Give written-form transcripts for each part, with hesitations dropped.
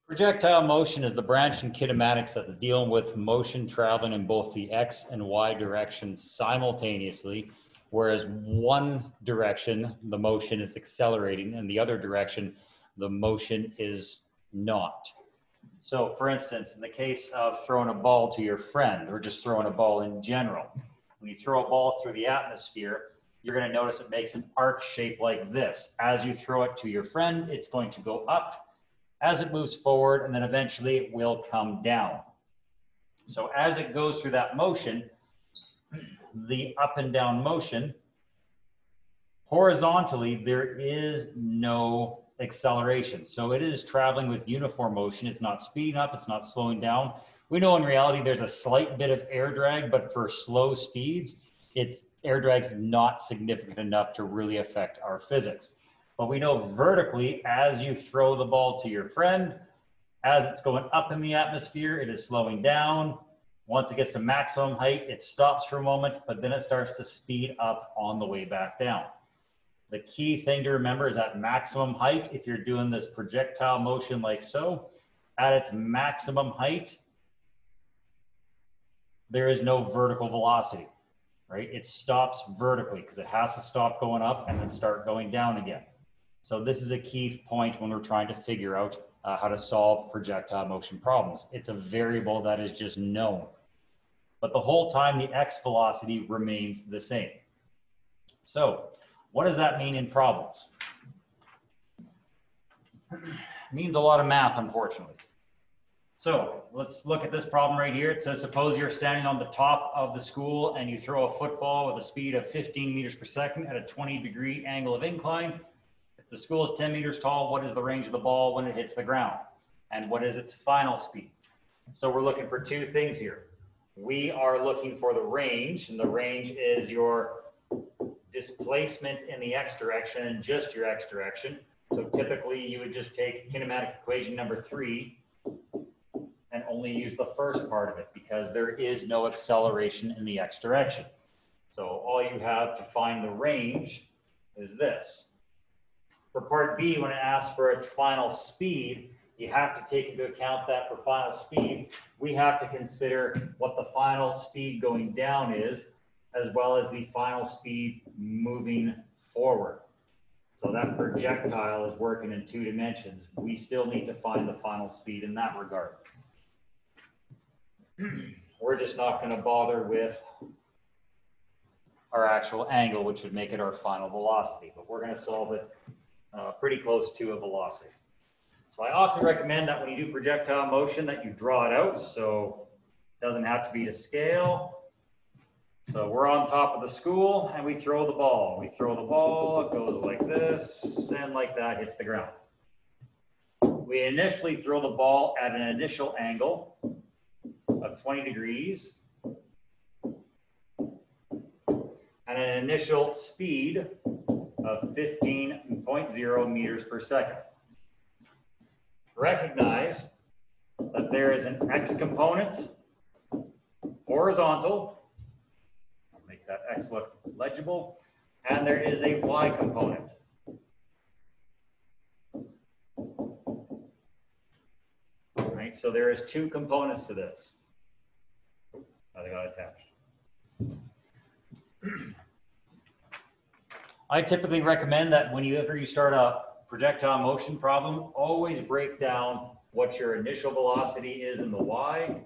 Projectile motion is the branch in kinematics that's dealing with motion traveling in both the X and Y directions simultaneously, whereas one direction, the motion is accelerating, and the other direction, the motion is not. So for instance, in the case of throwing a ball to your friend, or just throwing a ball in general, when you throw a ball through the atmosphere, you're going to notice it makes an arc shape like this. As you throw it to your friend, it's going to go up as it moves forward, and then eventually it will come down. So as it goes through that motion, the up and down motion, horizontally, there is no acceleration. So it is traveling with uniform motion. It's not speeding up, it's not slowing down. We know in reality there's a slight bit of air drag, but for slow speeds, air drag's not significant enough to really affect our physics. But we know vertically, as you throw the ball to your friend, as it's going up in the atmosphere, it is slowing down. Once it gets to maximum height, it stops for a moment, but then it starts to speed up on the way back down. The key thing to remember is at maximum height, if you're doing this projectile motion like so, at its maximum height, there is no vertical velocity, right? It stops vertically because it has to stop going up and then start going down again. So this is a key point when we're trying to figure out how to solve projectile motion problems. It's a variable that is just known. But the whole time the x velocity remains the same. So what does that mean in problems? It means a lot of math, unfortunately. So let's look at this problem right here. It says, suppose you're standing on the top of the school and you throw a football with a speed of 15 meters per second at a 20-degree angle of incline. If the school is 10 meters tall, what is the range of the ball when it hits the ground? And what is its final speed? So we're looking for two things here. We are looking for the range, and the range is your displacement in the x direction and just your x direction. So typically you would just take kinematic equation number 3 and only use the first part of it because there is no acceleration in the x direction. So all you have to find the range is this. For part B, when it asks for its final speed, you have to take into account that for final speed, we have to consider what the final speed going down is, as well as the final speed moving forward. So that projectile is working in 2 dimensions. We still need to find the final speed in that regard. We're just not going to bother with our actual angle, which would make it our final velocity, but we're going to solve it pretty close to a velocity. So I often recommend that when you do projectile motion that you draw it out, so it doesn't have to be to scale. So we're on top of the school and we throw the ball. We throw the ball, it goes like this, and like that hits the ground. We initially throw the ball at an initial angle of 20 degrees and an initial speed of 15.0 meters per second. Recognize that there is an x component, horizontal, I'll make that x look legible, and there is a y component. All right, so there is 2 components to this. They got attached. I typically recommend that whenever you start a projectile motion problem, always break down what your initial velocity is in the y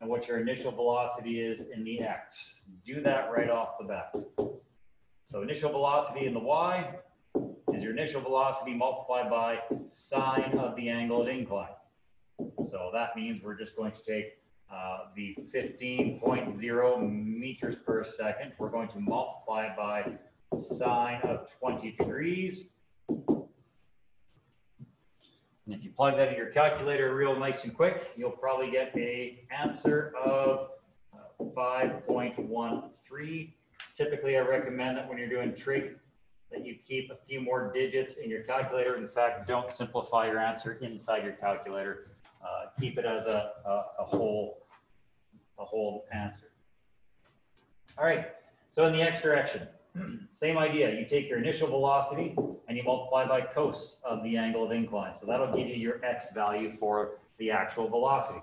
and what your initial velocity is in the x. Do that right off the bat. So initial velocity in the y is your initial velocity multiplied by sine of the angle of incline. So that means we're just going to take the 15.0 meters per second. We're going to multiply it by sine of 20 degrees. And if you plug that in your calculator real nice and quick, you'll probably get an answer of 5.13. Typically, I recommend that when you're doing trig, that you keep a few more digits in your calculator. In fact, don't simplify your answer inside your calculator. Keep it as a whole answer. All right, so in the x direction, Same idea. You take your initial velocity and you multiply by cos of the angle of incline. So that'll give you your x value for the actual velocity.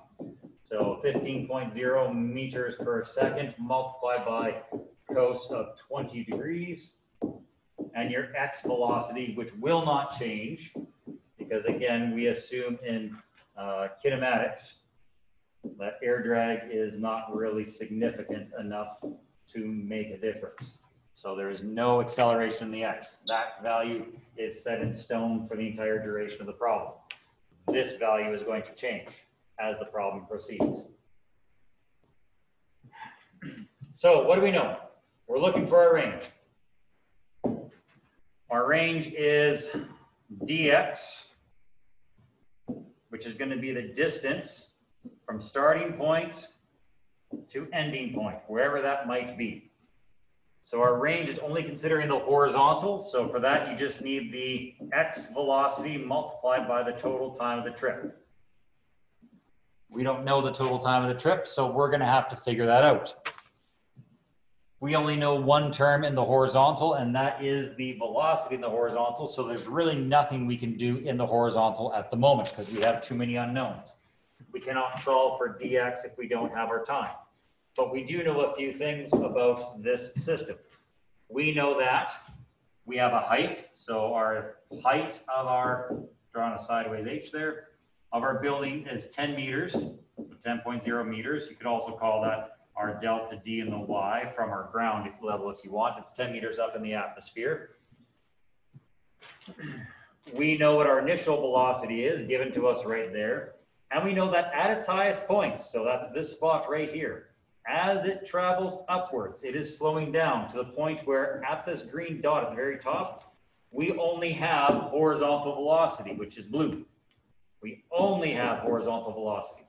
So 15.0 meters per second multiplied by cos of 20 degrees. And your x velocity, which will not change, because again, we assume in kinematics that air drag is not really significant enough to make a difference. So there is no acceleration in the x. That value is set in stone for the entire duration of the problem. This value is going to change as the problem proceeds. So what do we know? We're looking for our range. Our range is dx, which is going to be the distance from starting point to ending point, wherever that might be. So our range is only considering the horizontal. So for that, you just need the x velocity multiplied by the total time of the trip. We don't know the total time of the trip, so we're going to have to figure that out. We only know one term in the horizontal, and that is the velocity in the horizontal. So there's really nothing we can do in the horizontal at the moment because we have too many unknowns. We cannot solve for dx if we don't have our time. But we do know a few things about this system. We know that we have a height. So our height of our, drawn a sideways h there, of our building is 10 meters, so 10.0 meters. You could also call that our delta D in the Y from our ground level if you want. It's 10 meters up in the atmosphere. We know what our initial velocity is given to us right there. And we know that at its highest point, so that's this spot right here, as it travels upwards, it is slowing down to the point where at this green dot at the very top, we only have horizontal velocity, which is blue. We only have horizontal velocity.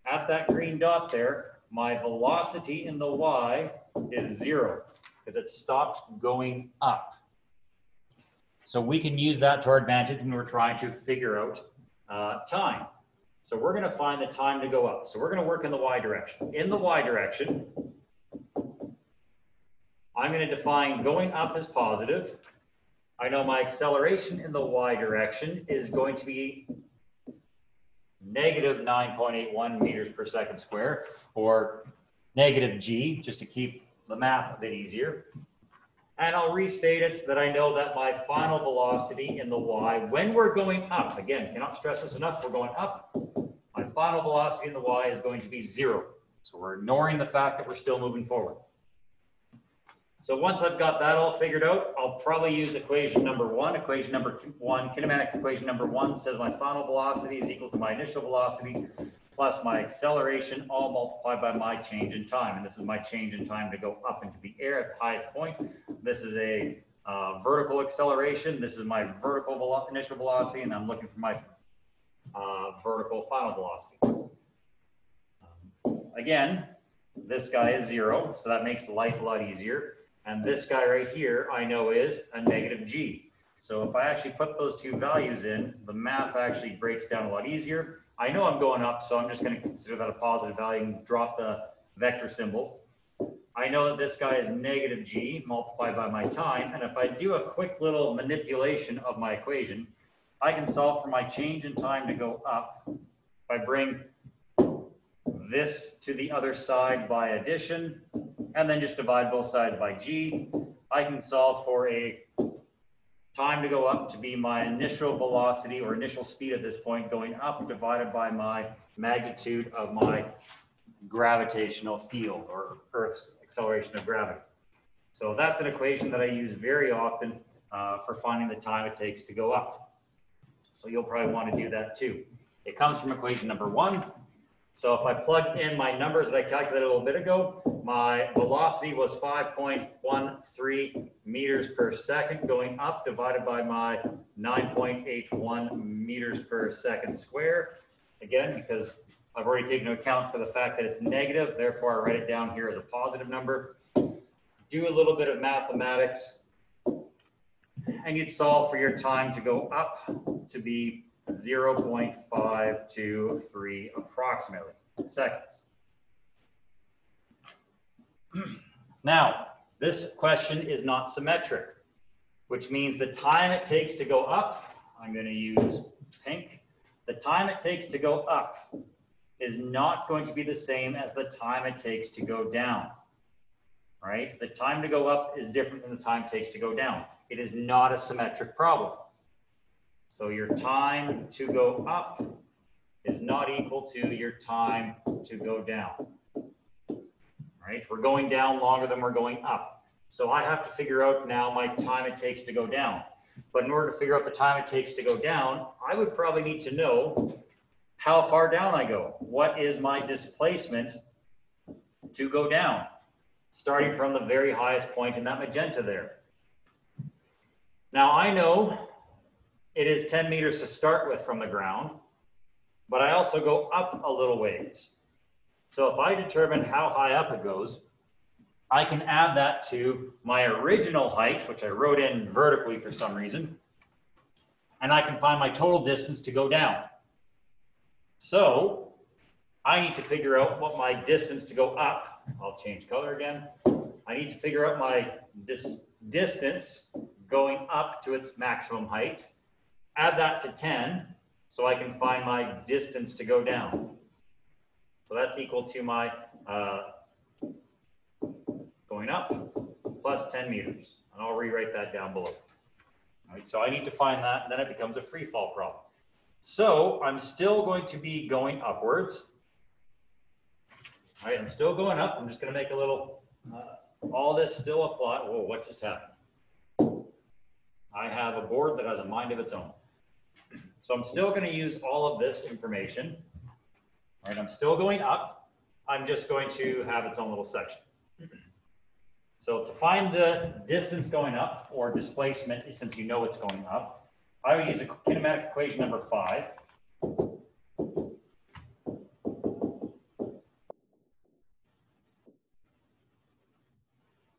At that green dot there, my velocity in the y is 0 because it stopped going up. So we can use that to our advantage when we're trying to figure out time. So we're going to find the time to go up. So we're going to work in the y direction. In the y direction, I'm going to define going up as positive. I know my acceleration in the y direction is going to be negative 9.81 meters per second square, or negative g, just to keep the math a bit easier. And I'll restate it that I know that my final velocity in the y, when we're going up, again, cannot stress this enough, we're going up, my final velocity in the y is going to be 0. So we're ignoring the fact that we're still moving forward. So once I've got that all figured out, I'll probably use equation number 1. Equation number 1, kinematic equation number 1 says my final velocity is equal to my initial velocity plus my acceleration, all multiplied by my change in time. And this is my change in time to go up into the air at the highest point. This is a vertical acceleration. This is my vertical initial velocity, and I'm looking for my vertical final velocity. Again, this guy is 0, so that makes life a lot easier. And this guy right here, I know is a negative g. So if I actually put those two values in, the math actually breaks down a lot easier. I know I'm going up, so I'm just going to consider that a positive value and drop the vector symbol. I know that this guy is negative g multiplied by my time. And if I do a quick little manipulation of my equation, I can solve for my change in time to go up if I bring this to the other side by addition, and then just divide both sides by g. I can solve for a time to go up to be my initial velocity or initial speed at this point going up divided by my magnitude of my gravitational field or Earth's acceleration of gravity. So that's an equation that I use very often for finding the time it takes to go up. So you'll probably want to do that too. It comes from equation number 1. So if I plug in my numbers that I calculated a little bit ago, my velocity was 5.13 meters per second going up divided by my 9.81 meters per second square. Again, because I've already taken into account for the fact that it's negative, therefore I write it down here as a positive number. Do a little bit of mathematics, and you'd solve for your time to go up to be 0.523 approximately seconds. Now, This question is not symmetric, which means the time it takes to go up, I'm going to use pink, the time it takes to go up is not going to be the same as the time it takes to go down, right? The time to go up is different than the time it takes to go down. It is not a symmetric problem. So your time to go up is not equal to your time to go down, right? We're going down longer than we're going up. So I have to figure out now my time it takes to go down. But in order to figure out the time it takes to go down, I would probably need to know how far down I go. What is my displacement to go down, starting from the very highest point in that magenta there. Now I know it is 10 meters to start with from the ground, but I also go up a little ways. So if I determine how high up it goes, I can add that to my original height, which I wrote in vertically for some reason, and I can find my total distance to go down. So I need to figure out what my distance to go up, I'll change color again. I need to figure out my distance going up to its maximum height, add that to 10, so I can find my distance to go down. So that's equal to my going up plus 10 meters. And I'll rewrite that down below. All right, so I need to find that, and then it becomes a free fall problem. So I'm still going to be going upwards. All right, I'm still going up. I'm just going to make a little, all this still apply. Whoa, what just happened? I have a board that has a mind of its own. So I'm still going to use all of this information. All right, I'm still going up. I'm just going to have its own little section. So to find the distance going up, or displacement, since you know it's going up, I would use a kinematic equation number 5. Let's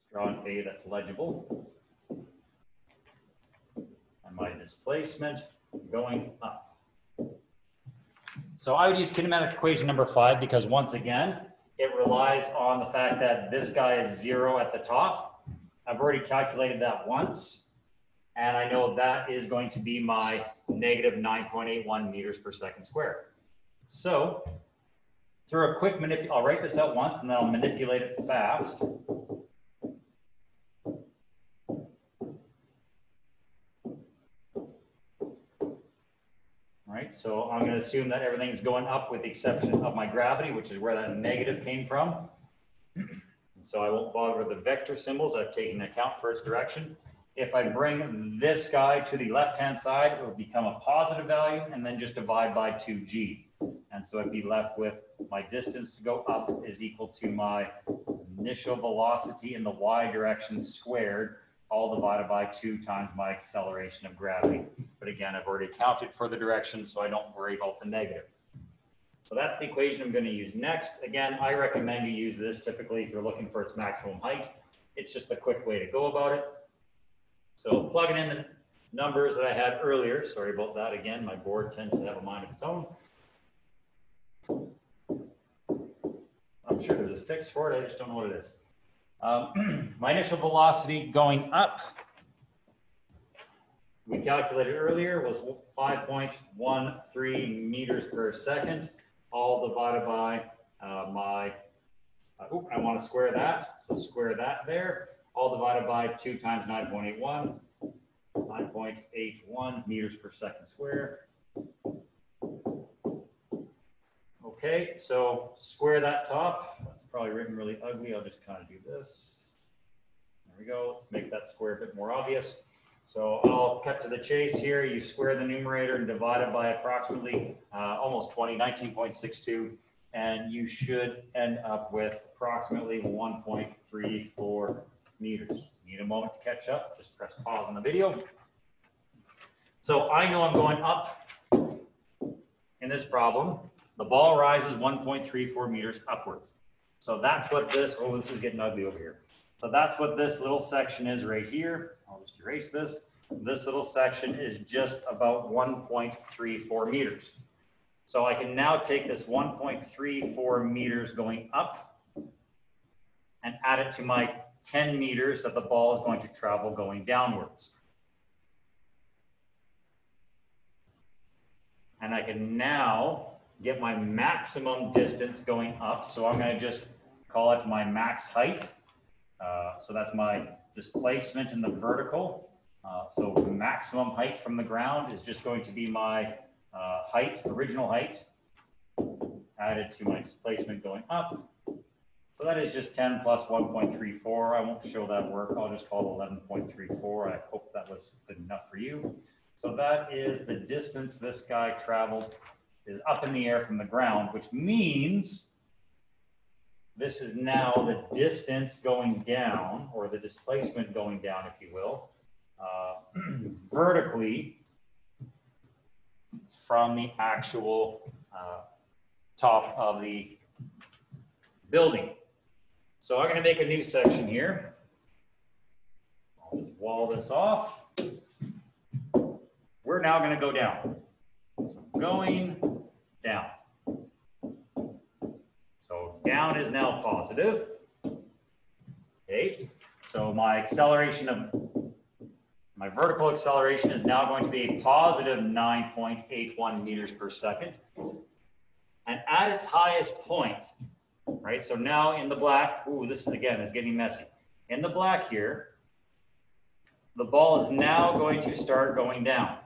draw an A that's legible. And my displacement going up. So I would use kinematic equation number 5 because once again, it relies on the fact that this guy is 0 at the top. I've already calculated that once, and I know that is going to be my negative 9.81 meters per second squared. So through a quick manipulation, I'll write this out once and then I'll manipulate it fast. Right, so I'm going to assume that everything's going up with the exception of my gravity, which is where that negative came from. So I won't bother with the vector symbols. I've taken account for its direction. If I bring this guy to the left-hand side, it will become a positive value and then just divide by 2g. And so I'd be left with my distance to go up is equal to my initial velocity in the y direction squared, all divided by 2 times my acceleration of gravity. But again, I've already accounted for the direction, so I don't worry about the negative. So that's the equation I'm going to use next. Again, I recommend you use this typically if you're looking for its maximum height. It's just a quick way to go about it. So plugging in the numbers that I had earlier, sorry about that again, my board tends to have a mind of its own. I'm sure there's a fix for it, I just don't know what it is. My initial velocity going up, we calculated earlier, was 5.13 meters per second, all divided by I want to square that, so square that there, all divided by 2 times 9.81, 9.81 meters per second squared. Okay, so square that top. That's probably written really ugly. I'll just kind of do this. There we go. Let's make that square a bit more obvious. So I'll cut to the chase here. You square the numerator and divide it by approximately almost 20, 19.62, and you should end up with approximately 1.34 meters. Need a moment to catch up? Just press pause on the video. So I know I'm going up in this problem. The ball rises 1.34 meters upwards. So that's what this, oh, this is getting ugly over here. So that's what this little section is right here. I'll just erase this. This little section is just about 1.34 meters. So I can now take this 1.34 meters going up and add it to my 10 meters that the ball is going to travel going downwards. And I can now get my maximum distance going up. So I'm going to just call it my max height. So that's my displacement in the vertical. So maximum height from the ground is just going to be my height, original height, added to my displacement going up. So that is just 10 plus 1.34. I won't show that work. I'll just call it 11.34. I hope that was good enough for you. So that is the distance this guy traveled, is up in the air from the ground, which means this is now the distance going down, or the displacement going down, if you will, vertically from the actual top of the building. So I'm going to make a new section here. I'll just wall this off. We're now going to go down. So going down. So down is now positive. Okay. So my acceleration of my vertical acceleration is now going to be a positive 9.81 meters per second. And at its highest point, right? So now in the black, ooh, this again is getting messy. In the black here, the ball is now going to start going down,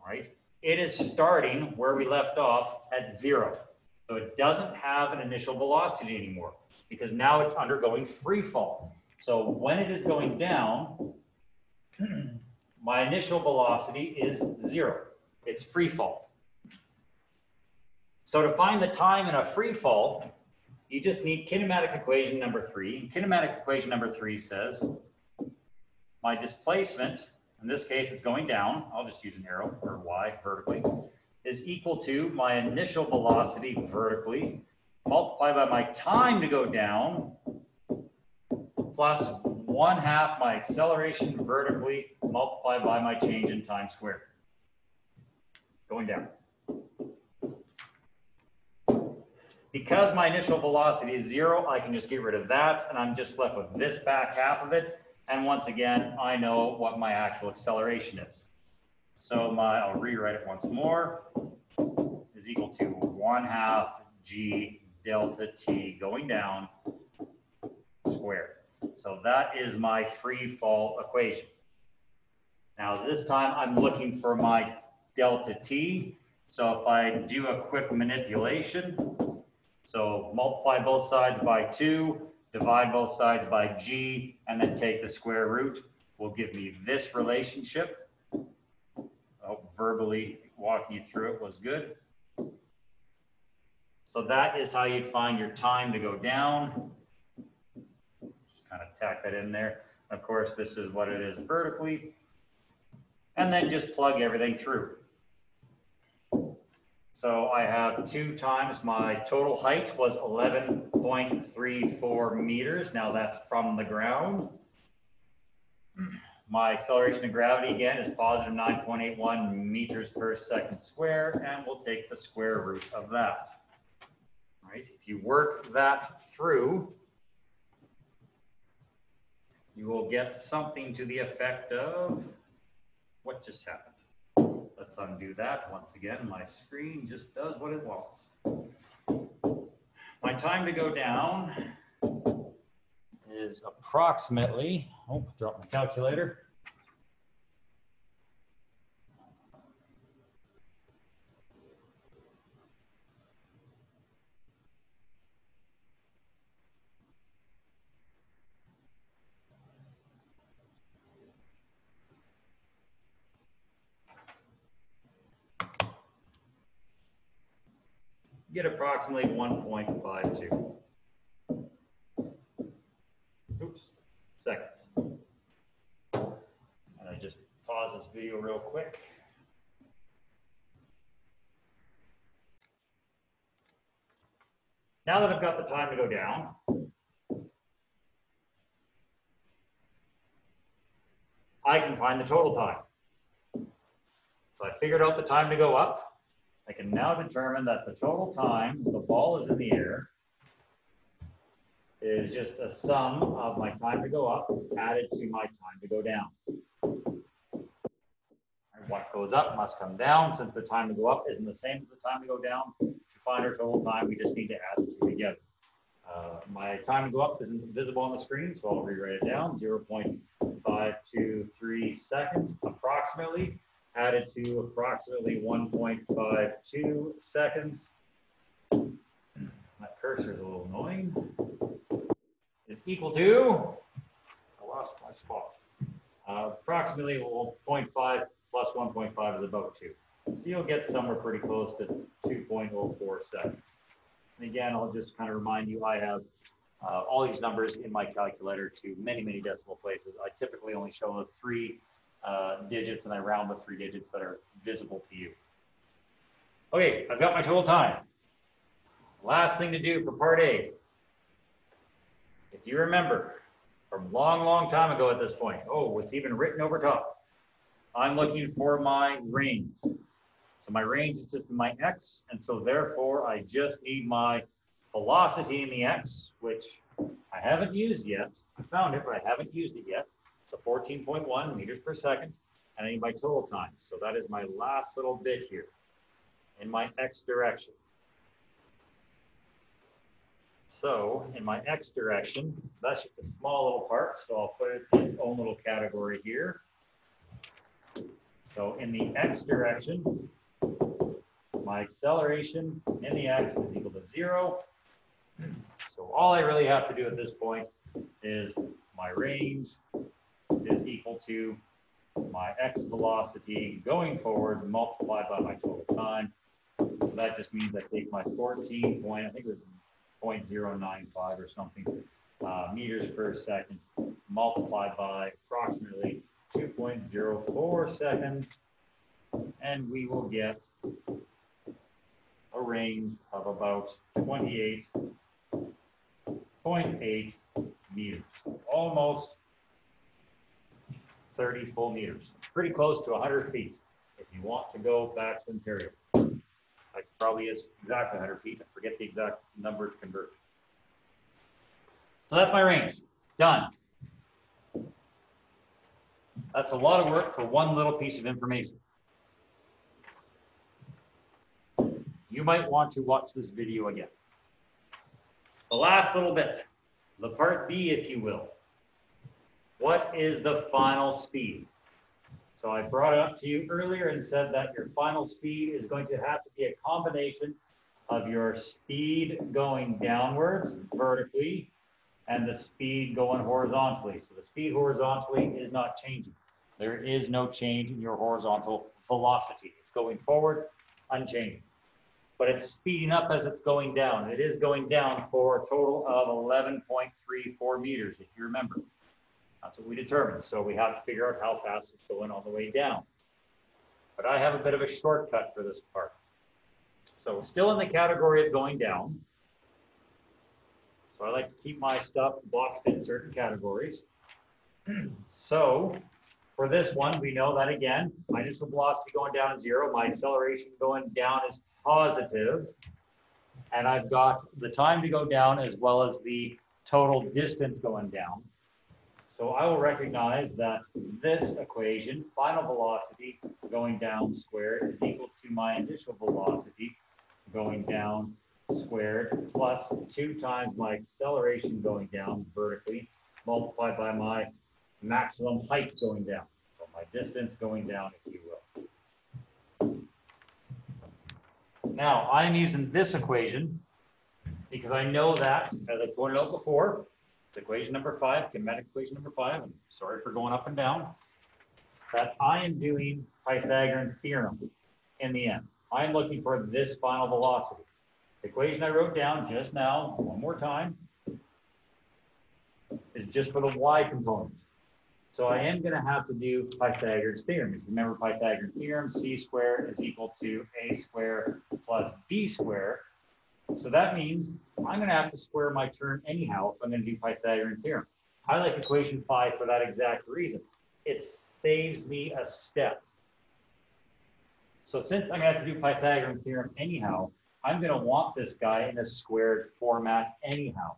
right? It is starting where we left off at 0. So it doesn't have an initial velocity anymore because now it's undergoing free fall. So when it is going down, my initial velocity is 0. It's free fall. So to find the time in a free fall, you just need kinematic equation number 3. Kinematic equation number 3 says my displacement, in this case it's going down, I'll just use an arrow for y vertically, is equal to my initial velocity vertically multiplied by my time to go down plus 1/2 my acceleration vertically multiplied by my change in time squared. Going down. Because my initial velocity is 0, I can just get rid of that, and I'm just left with this back half of it. And once again, I know what my actual acceleration is. So I'll rewrite it once more, is equal to 1/2 g delta t going down squared. So that is my free fall equation. Now this time I'm looking for my delta t. So if I do a quick manipulation, so multiply both sides by 2, divide both sides by g, and then take the square root, will give me this relationship. Oh, verbally walking you through it was good. So that is how you'd find your time to go down. Just kind of tack that in there. Of course, this is what it is vertically. And then just plug everything through. So I have 2 times my total height was 11.34 meters. Now that's from the ground. My acceleration of gravity again is positive 9.81 meters per second squared, and we'll take the square root of that. All right, if you work that through, you will get something to the effect of what just happened. Let's undo that once again. My screen just does what it wants. My time to go down is approximately, oh, drop my calculator. Get approximately 1.52. Oops, seconds. And I just pause this video real quick. Now that I've got the time to go down, I can find the total time. So I figured out the time to go up. I can now determine that the total time the ball is in the air is just a sum of my time to go up added to my time to go down. What goes up must come down. Since the time to go up isn't the same as the time to go down, to find our total time, we just need to add the two together. My time to go up isn't visible on the screen, so I'll rewrite it down. 0.523 seconds approximately, added to approximately 1.52 seconds. That cursor is a little annoying. Is equal to, I lost my spot. Approximately 0.5 plus 1.5 is about 2. So you'll get somewhere pretty close to 2.04 seconds. And again, I'll just kind of remind you, I have all these numbers in my calculator to many, many decimal places. I typically only show the 3 digits, and I round the 3 digits that are visible to you. Okay, I've got my total time. Last thing to do for part A. If you remember from long, long time ago at this point, oh, it's even written over top. I'm looking for my range. So my range is just my x, and so therefore I just need my velocity in the x, which I haven't used yet. I found it, but I haven't used it yet. So 14.1 meters per second, and I need my total time. So that is my last little bit here in my x direction. So in my x direction, that's just a small little part, so I'll put it in its own little category here. So in the x direction, my acceleration in the x is equal to 0. So all I really have to do at this point is my range is equal to my x velocity going forward multiplied by my total time. So that just means I take my 14 point, I think it was 0.095 or something, meters per second multiplied by approximately 2.04 seconds, and we will get a range of about 28.8 meters, almost 30 full meters. Pretty close to 100 feet if you want to go back to Ontario. Like probably is exactly 100 feet. I forget the exact number to convert. So that's my range. Done. That's a lot of work for one little piece of information. You might want to watch this video again. The last little bit, the part B, if you will. What is the final speed? So I brought it up to you earlier and said that your final speed is going to have to be a combination of your speed going downwards vertically and the speed going horizontally. So the speed horizontally is not changing. There is no change in your horizontal velocity. It's going forward, unchanging. But it's speeding up as it's going down. It is going down for a total of 11.34 meters, if you remember. That's what we determined. So we have to figure out how fast it's going on the way down. But I have a bit of a shortcut for this part. So still in the category of going down. So I like to keep my stuff boxed in certain categories. So for this one, we know that again, my initial velocity going down is 0. My acceleration going down is positive. And I've got the time to go down as well as the total distance going down. So I will recognize that this equation, final velocity going down squared, is equal to my initial velocity going down squared plus 2 times my acceleration going down vertically multiplied by my maximum height going down. So my distance going down, if you will. Now, I'm using this equation because I know that, as I pointed out before, equation number 5, kinetic equation number 5, I'm sorry for going up and down, that I am doing Pythagorean theorem in the end. I'm looking for this final velocity. The equation I wrote down just now, one more time, is just for the y component. So I am going to have to do Pythagorean's theorem. If you remember Pythagorean theorem, c squared is equal to a squared plus b squared. So that means I'm going to have to square my term anyhow if I'm going to do Pythagorean theorem. I like equation 5 for that exact reason. It saves me a step. So since I'm going to have to do Pythagorean theorem anyhow, I'm going to want this guy in a squared format anyhow.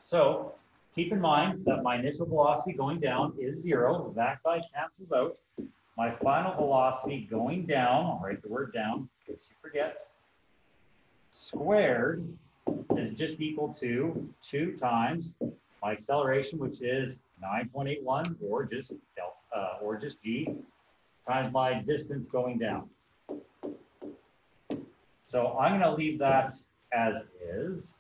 So keep in mind that my initial velocity going down is 0. That guy cancels out. My final velocity going down, I'll write the word down in case you forget, squared is just equal to 2 times my acceleration, which is 9.81, or just g, times my distance going down. So I'm going to leave that as is.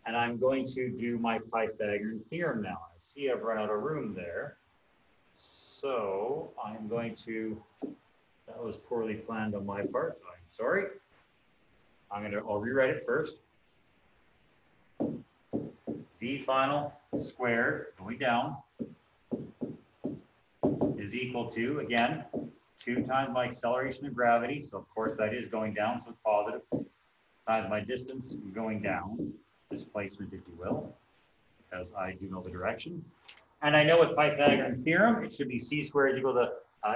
And I'm going to do my Pythagorean theorem now. I see I've run out of room there. So I'm going to, that was poorly planned on my part. I'm sorry. I'll rewrite it first. V final squared going down is equal to, again, 2 times my acceleration of gravity. So of course that is going down, so it's positive, times my distance going down, displacement if you will, because I do know the direction. And I know with Pythagorean theorem, it should be c squared is equal to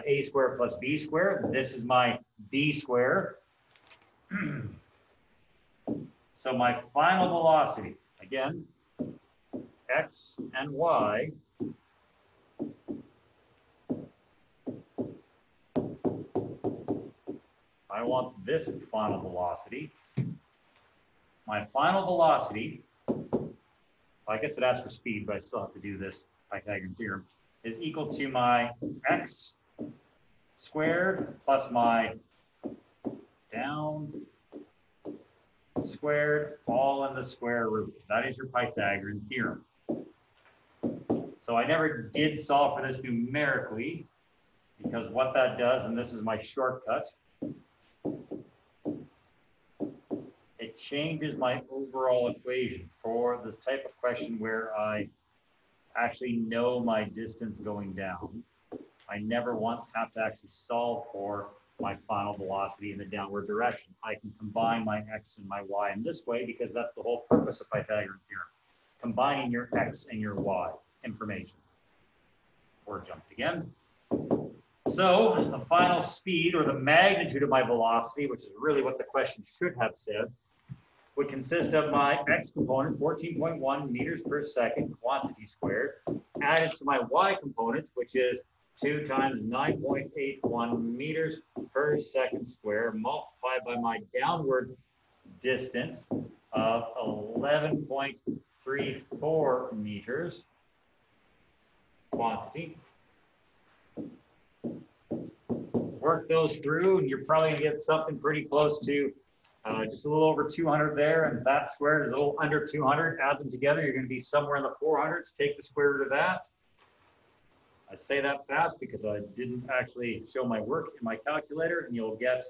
a squared plus b squared. This is my b squared. So my final velocity, again, x and y, I want this final velocity. My final velocity, I guess it asks for speed, but I still have to do this Pythagorean theorem, is equal to my x squared plus my down squared, all in the square root. That is your Pythagorean theorem. So I never did solve for this numerically, because what that does, and this is my shortcut, it changes my overall equation for this type of question where I actually know my distance going down. I never once have to actually solve for my final velocity in the downward direction. I can combine my x and my y in this way because that's the whole purpose of Pythagorean theorem, combining your x and your y information. Or jumped again. So the final speed, or the magnitude of my velocity, which is really what the question should have said, would consist of my x component, 14.1 meters per second, quantity squared, added to my y component, which is 2 times 9.81 meters per second squared, multiplied by my downward distance of 11.34 meters, quantity. Work those through, and you're probably going to get something pretty close to just a little over 200 there, and that squared is a little under 200. Add them together, you're going to be somewhere in the 400s. Take the square root of that. I say that fast because I didn't actually show my work in my calculator, and you'll get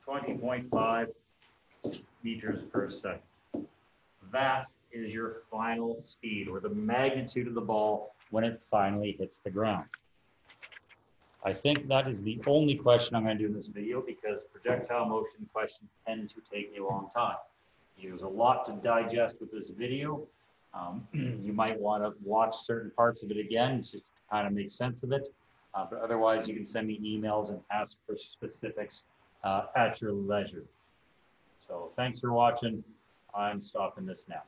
20.5 meters per second. That is your final speed, or the magnitude of the ball when it finally hits the ground. I think that is the only question I'm going to do in this video, because projectile motion questions tend to take a long time. There's a lot to digest with this video. You might want to watch certain parts of it again to kind of make sense of it. But otherwise, you can send me emails and ask for specifics at your leisure. So thanks for watching. I'm stopping this now.